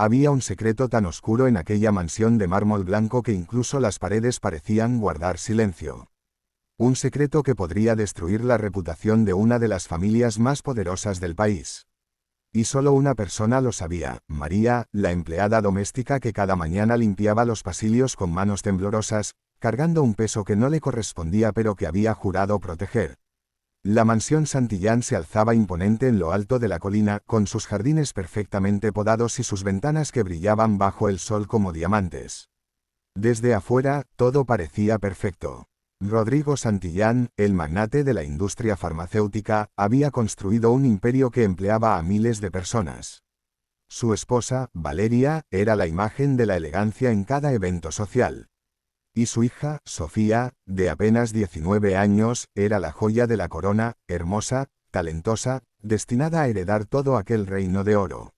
Había un secreto tan oscuro en aquella mansión de mármol blanco que incluso las paredes parecían guardar silencio. Un secreto que podría destruir la reputación de una de las familias más poderosas del país. Y solo una persona lo sabía, María, la empleada doméstica que cada mañana limpiaba los pasillos con manos temblorosas, cargando un peso que no le correspondía pero que había jurado proteger. La mansión Santillán se alzaba imponente en lo alto de la colina, con sus jardines perfectamente podados y sus ventanas que brillaban bajo el sol como diamantes. Desde afuera, todo parecía perfecto. Rodrigo Santillán, el magnate de la industria farmacéutica, había construido un imperio que empleaba a miles de personas. Su esposa, Valeria, era la imagen de la elegancia en cada evento social. Y su hija, Sofía, de apenas 19 años, era la joya de la corona, hermosa, talentosa, destinada a heredar todo aquel reino de oro.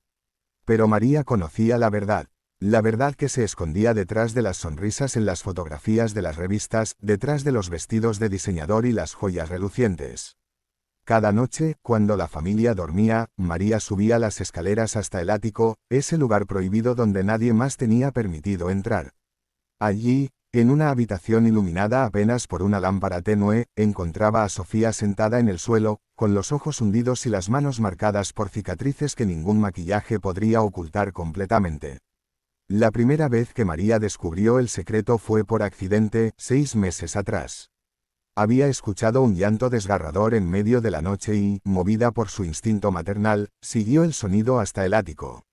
Pero María conocía la verdad que se escondía detrás de las sonrisas en las fotografías de las revistas, detrás de los vestidos de diseñador y las joyas relucientes. Cada noche, cuando la familia dormía, María subía las escaleras hasta el ático, ese lugar prohibido donde nadie más tenía permitido entrar. Allí, en una habitación iluminada apenas por una lámpara tenue, encontraba a Sofía sentada en el suelo, con los ojos hundidos y las manos marcadas por cicatrices que ningún maquillaje podría ocultar completamente. La primera vez que María descubrió el secreto fue por accidente, 6 meses atrás. Había escuchado un llanto desgarrador en medio de la noche y, movida por su instinto maternal, siguió el sonido hasta el ático.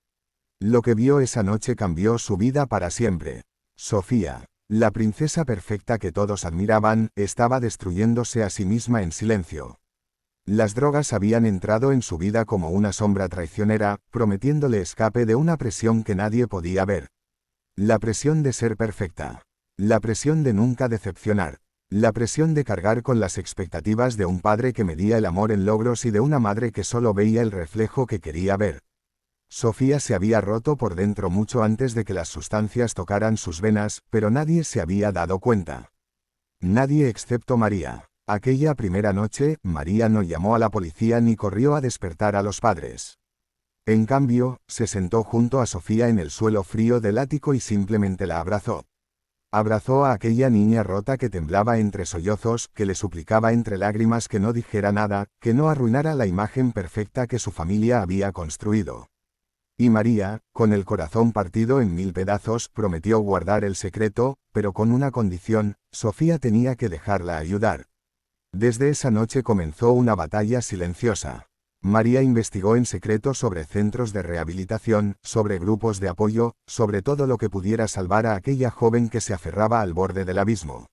Lo que vio esa noche cambió su vida para siempre. Sofía, la princesa perfecta que todos admiraban, estaba destruyéndose a sí misma en silencio. Las drogas habían entrado en su vida como una sombra traicionera, prometiéndole escape de una presión que nadie podía ver. La presión de ser perfecta. La presión de nunca decepcionar. La presión de cargar con las expectativas de un padre que medía el amor en logros y de una madre que solo veía el reflejo que quería ver. Sofía se había roto por dentro mucho antes de que las sustancias tocaran sus venas, pero nadie se había dado cuenta. Nadie excepto María. Aquella primera noche, María no llamó a la policía ni corrió a despertar a los padres. En cambio, se sentó junto a Sofía en el suelo frío del ático y simplemente la abrazó. Abrazó a aquella niña rota que temblaba entre sollozos, que le suplicaba entre lágrimas que no dijera nada, que no arruinara la imagen perfecta que su familia había construido. Y María, con el corazón partido en 1000 pedazos, prometió guardar el secreto, pero con una condición: Sofía tenía que dejarla ayudar. Desde esa noche comenzó una batalla silenciosa. María investigó en secreto sobre centros de rehabilitación, sobre grupos de apoyo, sobre todo lo que pudiera salvar a aquella joven que se aferraba al borde del abismo.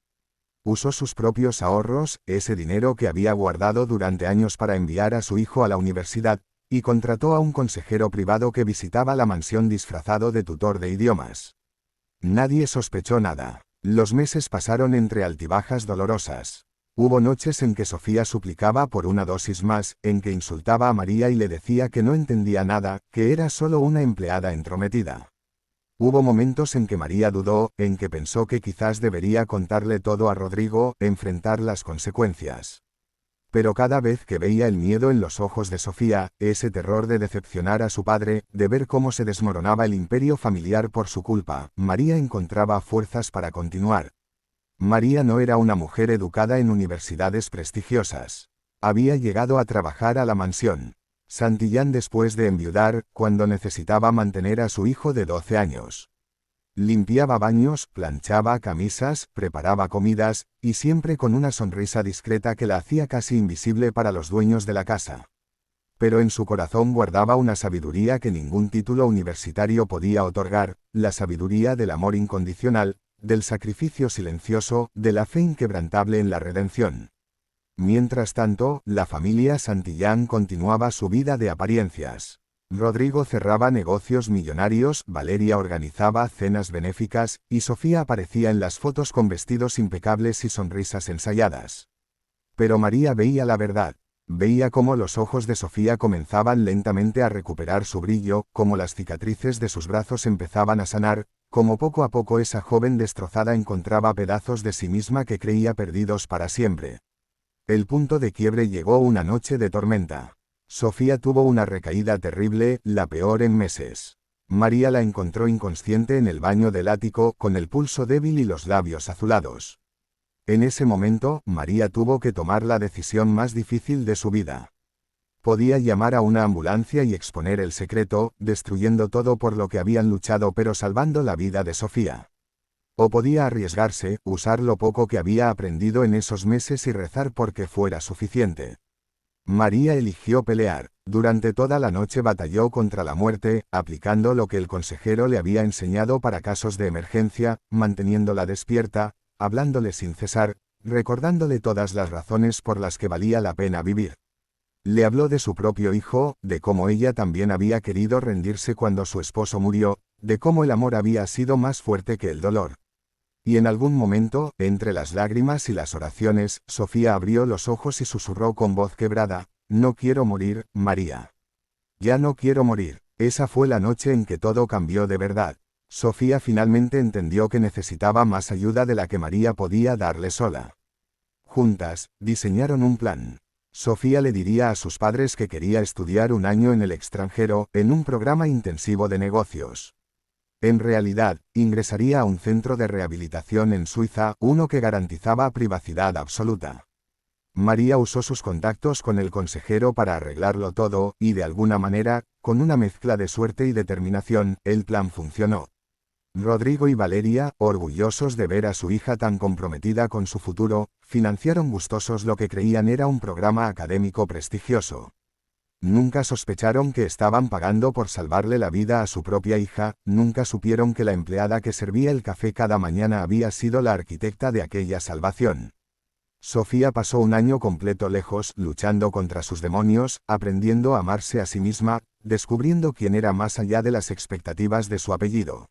Usó sus propios ahorros, ese dinero que había guardado durante años para enviar a su hijo a la universidad, y contrató a un consejero privado que visitaba la mansión disfrazado de tutor de idiomas. Nadie sospechó nada. Los meses pasaron entre altibajas dolorosas. Hubo noches en que Sofía suplicaba por una dosis más, en que insultaba a María y le decía que no entendía nada, que era solo una empleada entrometida. Hubo momentos en que María dudó, en que pensó que quizás debería contarle todo a Rodrigo, enfrentar las consecuencias. Pero cada vez que veía el miedo en los ojos de Sofía, ese terror de decepcionar a su padre, de ver cómo se desmoronaba el imperio familiar por su culpa, María encontraba fuerzas para continuar. María no era una mujer educada en universidades prestigiosas. Había llegado a trabajar a la mansión Santillán después de enviudar, cuando necesitaba mantener a su hijo de 12 años. Limpiaba baños, planchaba camisas, preparaba comidas, y siempre con una sonrisa discreta que la hacía casi invisible para los dueños de la casa. Pero en su corazón guardaba una sabiduría que ningún título universitario podía otorgar, la sabiduría del amor incondicional, del sacrificio silencioso, de la fe inquebrantable en la redención. Mientras tanto, la familia Santillán continuaba su vida de apariencias. Rodrigo cerraba negocios millonarios, Valeria organizaba cenas benéficas, y Sofía aparecía en las fotos con vestidos impecables y sonrisas ensayadas. Pero María veía la verdad. Veía cómo los ojos de Sofía comenzaban lentamente a recuperar su brillo, cómo las cicatrices de sus brazos empezaban a sanar, cómo poco a poco esa joven destrozada encontraba pedazos de sí misma que creía perdidos para siempre. El punto de quiebre llegó una noche de tormenta. Sofía tuvo una recaída terrible, la peor en meses. María la encontró inconsciente en el baño del ático, con el pulso débil y los labios azulados. En ese momento, María tuvo que tomar la decisión más difícil de su vida. Podía llamar a una ambulancia y exponer el secreto, destruyendo todo por lo que habían luchado pero salvando la vida de Sofía. O podía arriesgarse, usar lo poco que había aprendido en esos meses y rezar porque fuera suficiente. María eligió pelear. Durante toda la noche batalló contra la muerte, aplicando lo que el consejero le había enseñado para casos de emergencia, manteniéndola despierta, hablándole sin cesar, recordándole todas las razones por las que valía la pena vivir. Le habló de su propio hijo, de cómo ella también había querido rendirse cuando su esposo murió, de cómo el amor había sido más fuerte que el dolor. Y en algún momento, entre las lágrimas y las oraciones, Sofía abrió los ojos y susurró con voz quebrada: «No quiero morir, María. Ya no quiero morir». Esa fue la noche en que todo cambió de verdad. Sofía finalmente entendió que necesitaba más ayuda de la que María podía darle sola. Juntas, diseñaron un plan. Sofía le diría a sus padres que quería estudiar un año en el extranjero, en un programa intensivo de negocios. En realidad, ingresaría a un centro de rehabilitación en Suiza, uno que garantizaba privacidad absoluta. María usó sus contactos con el consejero para arreglarlo todo, y de alguna manera, con una mezcla de suerte y determinación, el plan funcionó. Rodrigo y Valeria, orgullosos de ver a su hija tan comprometida con su futuro, financiaron gustosos lo que creían era un programa académico prestigioso. Nunca sospecharon que estaban pagando por salvarle la vida a su propia hija, nunca supieron que la empleada que servía el café cada mañana había sido la arquitecta de aquella salvación. Sofía pasó un año completo lejos, luchando contra sus demonios, aprendiendo a amarse a sí misma, descubriendo quién era más allá de las expectativas de su apellido.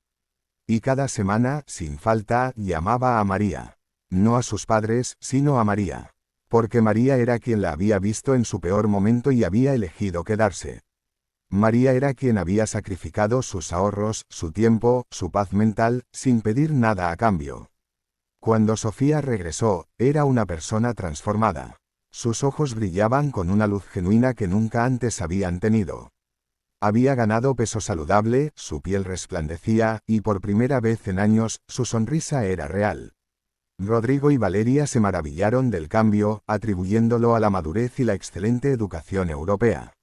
Y cada semana, sin falta, llamaba a María. No a sus padres, sino a María. Porque María era quien la había visto en su peor momento y había elegido quedarse. María era quien había sacrificado sus ahorros, su tiempo, su paz mental, sin pedir nada a cambio. Cuando Sofía regresó, era una persona transformada. Sus ojos brillaban con una luz genuina que nunca antes habían tenido. Había ganado peso saludable, su piel resplandecía, y por primera vez en años, su sonrisa era real. Rodrigo y Valeria se maravillaron del cambio, atribuyéndolo a la madurez y la excelente educación europea.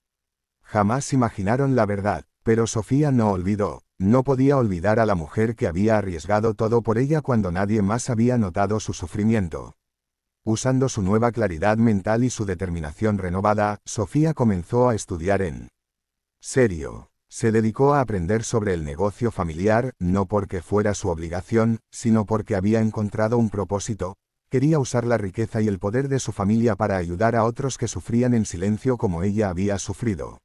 Jamás imaginaron la verdad, pero Sofía no olvidó. No podía olvidar a la mujer que había arriesgado todo por ella cuando nadie más había notado su sufrimiento. Usando su nueva claridad mental y su determinación renovada, Sofía comenzó a estudiar en serio. Se dedicó a aprender sobre el negocio familiar, no porque fuera su obligación, sino porque había encontrado un propósito. Quería usar la riqueza y el poder de su familia para ayudar a otros que sufrían en silencio como ella había sufrido.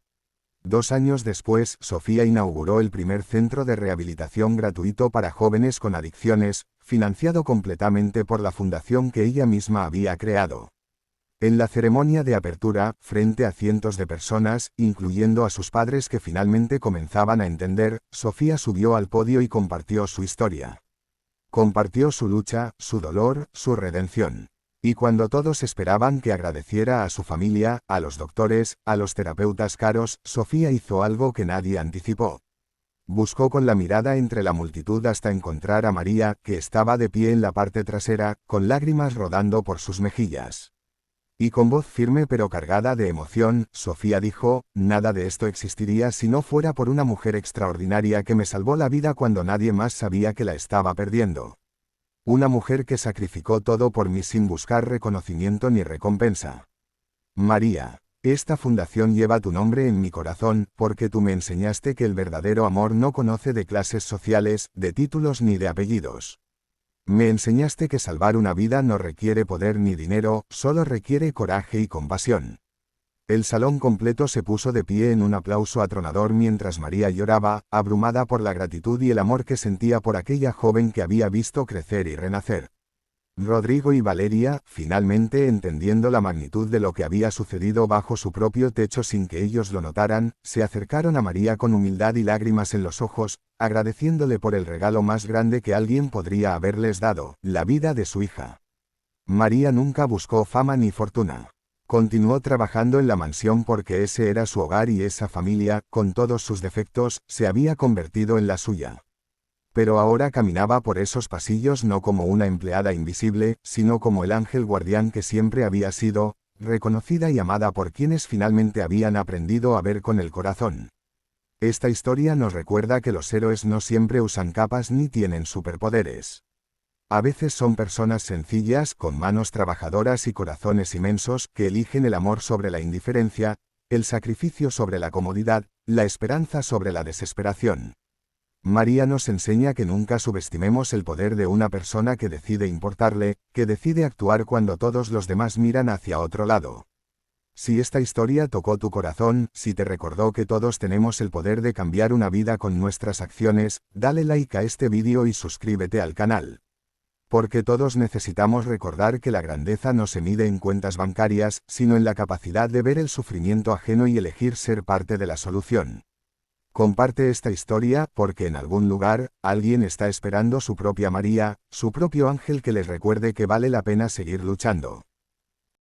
2 años después, Sofía inauguró el primer centro de rehabilitación gratuito para jóvenes con adicciones, financiado completamente por la fundación que ella misma había creado. En la ceremonia de apertura, frente a cientos de personas, incluyendo a sus padres que finalmente comenzaban a entender, Sofía subió al podio y compartió su historia. Compartió su lucha, su dolor, su redención. Y cuando todos esperaban que agradeciera a su familia, a los doctores, a los terapeutas caros, Sofía hizo algo que nadie anticipó. Buscó con la mirada entre la multitud hasta encontrar a María, que estaba de pie en la parte trasera, con lágrimas rodando por sus mejillas. Y con voz firme pero cargada de emoción, Sofía dijo: «Nada de esto existiría si no fuera por una mujer extraordinaria que me salvó la vida cuando nadie más sabía que la estaba perdiendo. Una mujer que sacrificó todo por mí sin buscar reconocimiento ni recompensa. María, esta fundación lleva tu nombre en mi corazón, porque tú me enseñaste que el verdadero amor no conoce de clases sociales, de títulos ni de apellidos. Me enseñaste que salvar una vida no requiere poder ni dinero, solo requiere coraje y compasión». El salón completo se puso de pie en un aplauso atronador mientras María lloraba, abrumada por la gratitud y el amor que sentía por aquella joven que había visto crecer y renacer. Rodrigo y Valeria, finalmente entendiendo la magnitud de lo que había sucedido bajo su propio techo sin que ellos lo notaran, se acercaron a María con humildad y lágrimas en los ojos, agradeciéndole por el regalo más grande que alguien podría haberles dado, la vida de su hija. María nunca buscó fama ni fortuna. Continuó trabajando en la mansión porque ese era su hogar y esa familia, con todos sus defectos, se había convertido en la suya. Pero ahora caminaba por esos pasillos no como una empleada invisible, sino como el ángel guardián que siempre había sido, reconocida y amada por quienes finalmente habían aprendido a ver con el corazón. Esta historia nos recuerda que los héroes no siempre usan capas ni tienen superpoderes. A veces son personas sencillas, con manos trabajadoras y corazones inmensos, que eligen el amor sobre la indiferencia, el sacrificio sobre la comodidad, la esperanza sobre la desesperación. María nos enseña que nunca subestimemos el poder de una persona que decide importarle, que decide actuar cuando todos los demás miran hacia otro lado. Si esta historia tocó tu corazón, si te recordó que todos tenemos el poder de cambiar una vida con nuestras acciones, dale like a este vídeo y suscríbete al canal. Porque todos necesitamos recordar que la grandeza no se mide en cuentas bancarias, sino en la capacidad de ver el sufrimiento ajeno y elegir ser parte de la solución. Comparte esta historia, porque en algún lugar, alguien está esperando su propia María, su propio ángel que les recuerde que vale la pena seguir luchando.